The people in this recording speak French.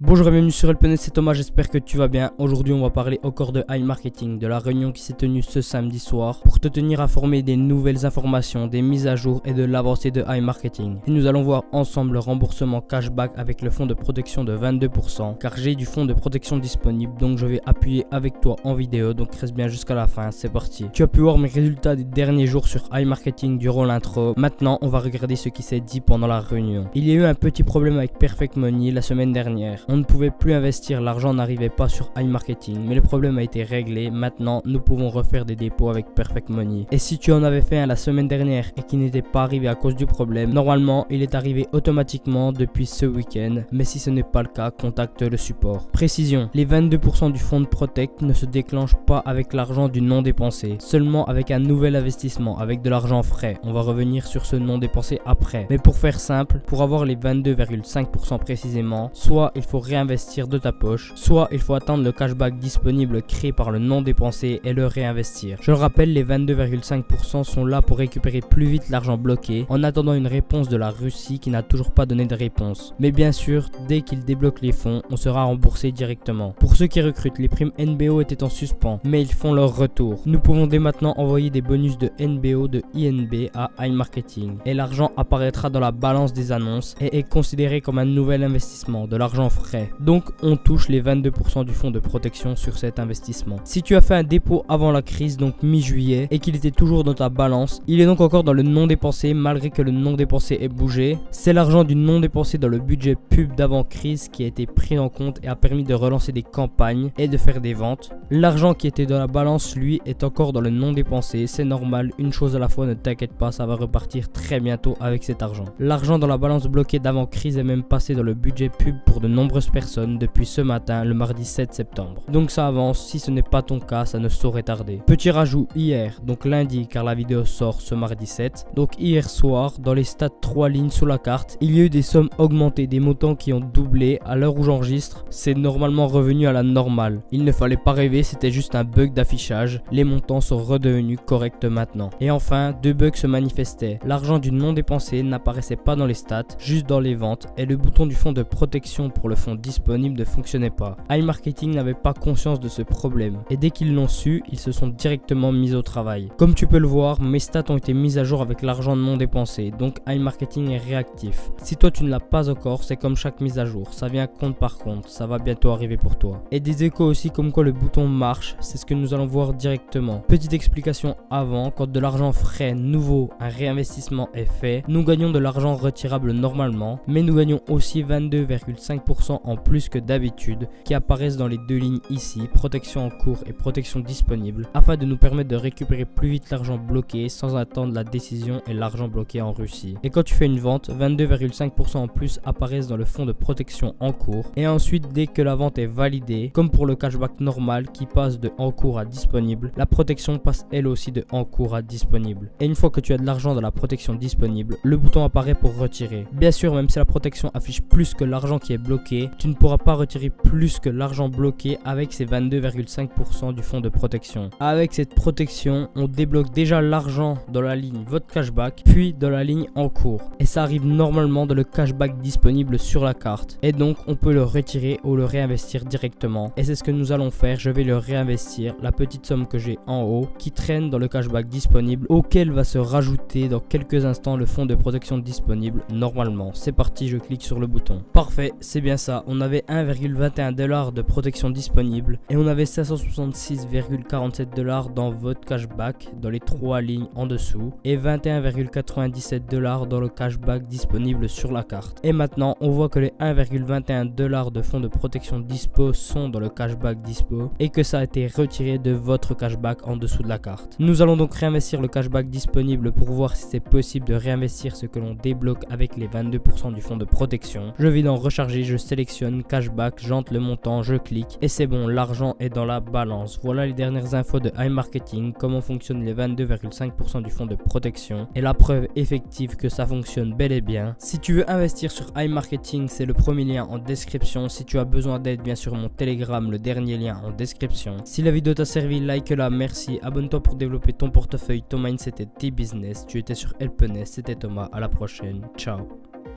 Bonjour et bienvenue sur Elpenest, c'est Thomas, j'espère que tu vas bien. Aujourd'hui on va parler encore de iMarketing, de la réunion qui s'est tenue ce samedi soir pour te tenir informé des nouvelles informations, des mises à jour et de l'avancée de iMarketing. Et nous allons voir ensemble le remboursement cashback avec le fonds de protection de 22% car j'ai du fonds de protection disponible, donc je vais appuyer avec toi en vidéo, donc reste bien jusqu'à la fin, c'est parti. Tu as pu voir mes résultats des derniers jours sur iMarketing durant l'intro. Maintenant on va regarder ce qui s'est dit pendant la réunion. Il y a eu un petit problème avec Perfect Money la semaine dernière. On ne pouvait plus investir, l'argent n'arrivait pas sur iMarketing, mais le problème a été réglé. Maintenant, nous pouvons refaire des dépôts avec Perfect Money. Et si tu en avais fait un la semaine dernière et qui n'était pas arrivé à cause du problème, normalement, il est arrivé automatiquement depuis ce week-end. Mais si ce n'est pas le cas, contacte le support. Précision, les 22% du fonds de Protect ne se déclenchent pas avec l'argent du non dépensé, seulement avec un nouvel investissement, avec de l'argent frais. On va revenir sur ce non dépensé après. Mais pour faire simple, pour avoir les 22,5% précisément, soit il faut réinvestir de ta poche, soit il faut attendre le cashback disponible créé par le non dépensé et le réinvestir. Je le rappelle, les 22,5% sont là pour récupérer plus vite l'argent bloqué en attendant une réponse de la Russie qui n'a toujours pas donné de réponse. Mais bien sûr, dès qu'ils débloquent les fonds, on sera remboursé directement. Pour ceux qui recrutent, les primes NBO étaient en suspens, mais ils font leur retour. Nous pouvons dès maintenant envoyer des bonus de NBO de INB à iMarketing et l'argent apparaîtra dans la balance des annonces et est considéré comme un nouvel investissement, de l'argent frais. Donc on touche les 22% du fonds de protection sur cet investissement. Si tu as fait un dépôt avant la crise, donc mi-juillet, et qu'il était toujours dans ta balance, il est donc encore dans le non dépensé malgré que le non dépensé ait bougé. C'est l'argent du non dépensé dans le budget pub d'avant crise qui a été pris en compte et a permis de relancer des campagnes et de faire des ventes. L'argent qui était dans la balance, lui, est encore dans le non dépensé. C'est normal, une chose à la fois, ne t'inquiète pas, ça va repartir très bientôt avec cet argent. L'argent dans la balance bloquée d'avant crise est même passé dans le budget pub pour de nombreuses personnes depuis ce matin, le mardi 7 septembre. Donc ça avance, si ce n'est pas ton cas, ça ne saurait tarder. Petit rajout hier, donc lundi, car la vidéo sort ce mardi 7. Donc hier soir, dans les stats 3 lignes sous la carte, il y a eu des sommes augmentées, des montants qui ont doublé. À l'heure où j'enregistre, c'est normalement revenu à la normale. Il ne fallait pas rêver, c'était juste un bug d'affichage. Les montants sont redevenus corrects maintenant. Et enfin, deux bugs se manifestaient. L'argent du non dépensé n'apparaissait pas dans les stats, juste dans les ventes, et le bouton du fonds de protection pour le fonds disponible ne fonctionnait pas. iMarketing n'avait pas conscience de ce problème et dès qu'ils l'ont su, ils se sont directement mis au travail. Comme tu peux le voir, mes stats ont été mises à jour avec l'argent non dépensé, donc iMarketing est réactif. Si toi tu ne l'as pas encore, c'est comme chaque mise à jour, ça vient compte par compte, ça va bientôt arriver pour toi. Et des échos aussi comme quoi le bouton marche, c'est ce que nous allons voir directement. Petite explication avant, quand de l'argent frais nouveau, un réinvestissement est fait, nous gagnons de l'argent retirable normalement, mais nous gagnons aussi 22,5% en plus que d'habitude qui apparaissent dans les deux lignes ici, protection en cours et protection disponible, afin de nous permettre de récupérer plus vite l'argent bloqué sans attendre la décision et l'argent bloqué en Russie. Et quand tu fais une vente, 22,5% en plus apparaissent dans le fonds de protection en cours et ensuite dès que la vente est validée, comme pour le cashback normal qui passe de en cours à disponible, la protection passe elle aussi de en cours à disponible. Et une fois que tu as de l'argent dans la protection disponible, le bouton apparaît pour retirer. Bien sûr, même si la protection affiche plus que l'argent qui est bloqué, tu ne pourras pas retirer plus que l'argent bloqué avec ces 22,5% du fonds de protection. Avec cette protection, on débloque déjà l'argent dans la ligne votre cashback, puis dans la ligne en cours. Et ça arrive normalement dans le cashback disponible sur la carte. Et donc, on peut le retirer ou le réinvestir directement. Et c'est ce que nous allons faire, je vais le réinvestir, la petite somme que j'ai en haut, qui traîne dans le cashback disponible, auquel va se rajouter dans quelques instants le fonds de protection disponible normalement. C'est parti, je clique sur le bouton. Parfait, c'est bien ça, on avait 1,21$ de protection disponible et on avait 566,47$ dans votre cashback dans les 3 lignes en dessous et 21,97$ dans le cashback disponible sur la carte. Et maintenant on voit que les 1,21$ de fonds de protection dispo sont dans le cashback dispo et que ça a été retiré de votre cashback en dessous de la carte. Nous allons donc réinvestir le cashback disponible pour voir si c'est possible de réinvestir ce que l'on débloque avec les 22% du fonds de protection. Je vais dans recharger, je sélectionne cashback, j'entre le montant, je clique et c'est bon, l'argent est dans la balance. Voilà les dernières infos de iMarketing, comment fonctionnent les 22,5% du fonds de protection et la preuve effective que ça fonctionne bel et bien. Si tu veux investir sur iMarketing, c'est le premier lien en description. Si tu as besoin d'aide, bien sûr mon Telegram, le dernier lien en description. Si la vidéo t'a servi, like-la, merci, abonne-toi pour développer ton portefeuille, ton mindset et tes business. Tu étais sur Elpenest, c'était Thomas, à la prochaine, ciao.